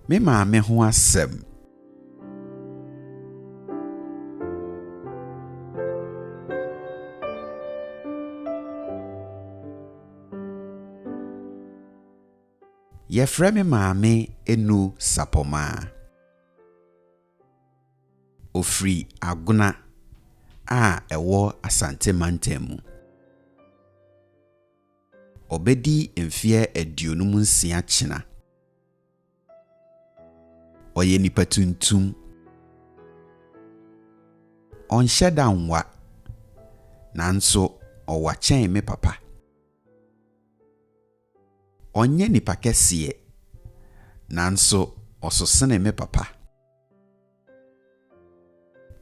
Me maame ho asɛm. Yɛfrɛ me maame enu sapoma. Ofri aguna a ɛwɔ Asante mantam mu. Obedi mfie aduonum nsia kyena. Ɔyɛ nipa tuntum. Ɔnhyɛ da nwa. Nanso ɔwa kyɛn me papa. Ɔnyɛ nipa kɛseɛ. Nanso ɔsosene me papa.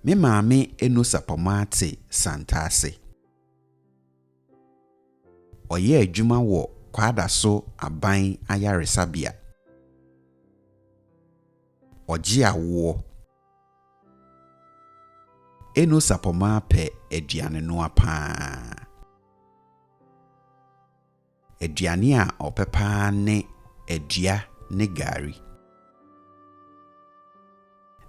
Me maame enu sapoma te santase. Ɔyɛ adwuma wɔ kwada so aban ayaresabea. Ɔgye awoɔ. Enu sapoma pɛ aduane noa paa. Aduane a ɔpɛ paa ne adua ne gari.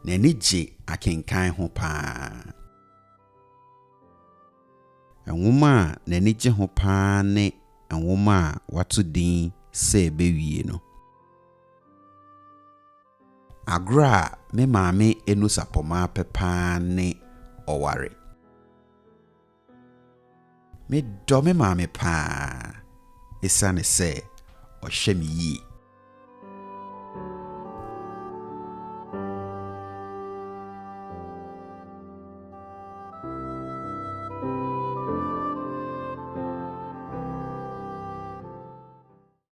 N'ani gye akenkan ho paa. Nwoma a n'ani gye ho paa ne nwoma a wato din sɛ ɛbɛwie no. Agorɔ a me maame enu sapoma pɛ paa ne ɔware. Me dɔ me maame paa. Esiane sɛ ɔhwɛ me yie.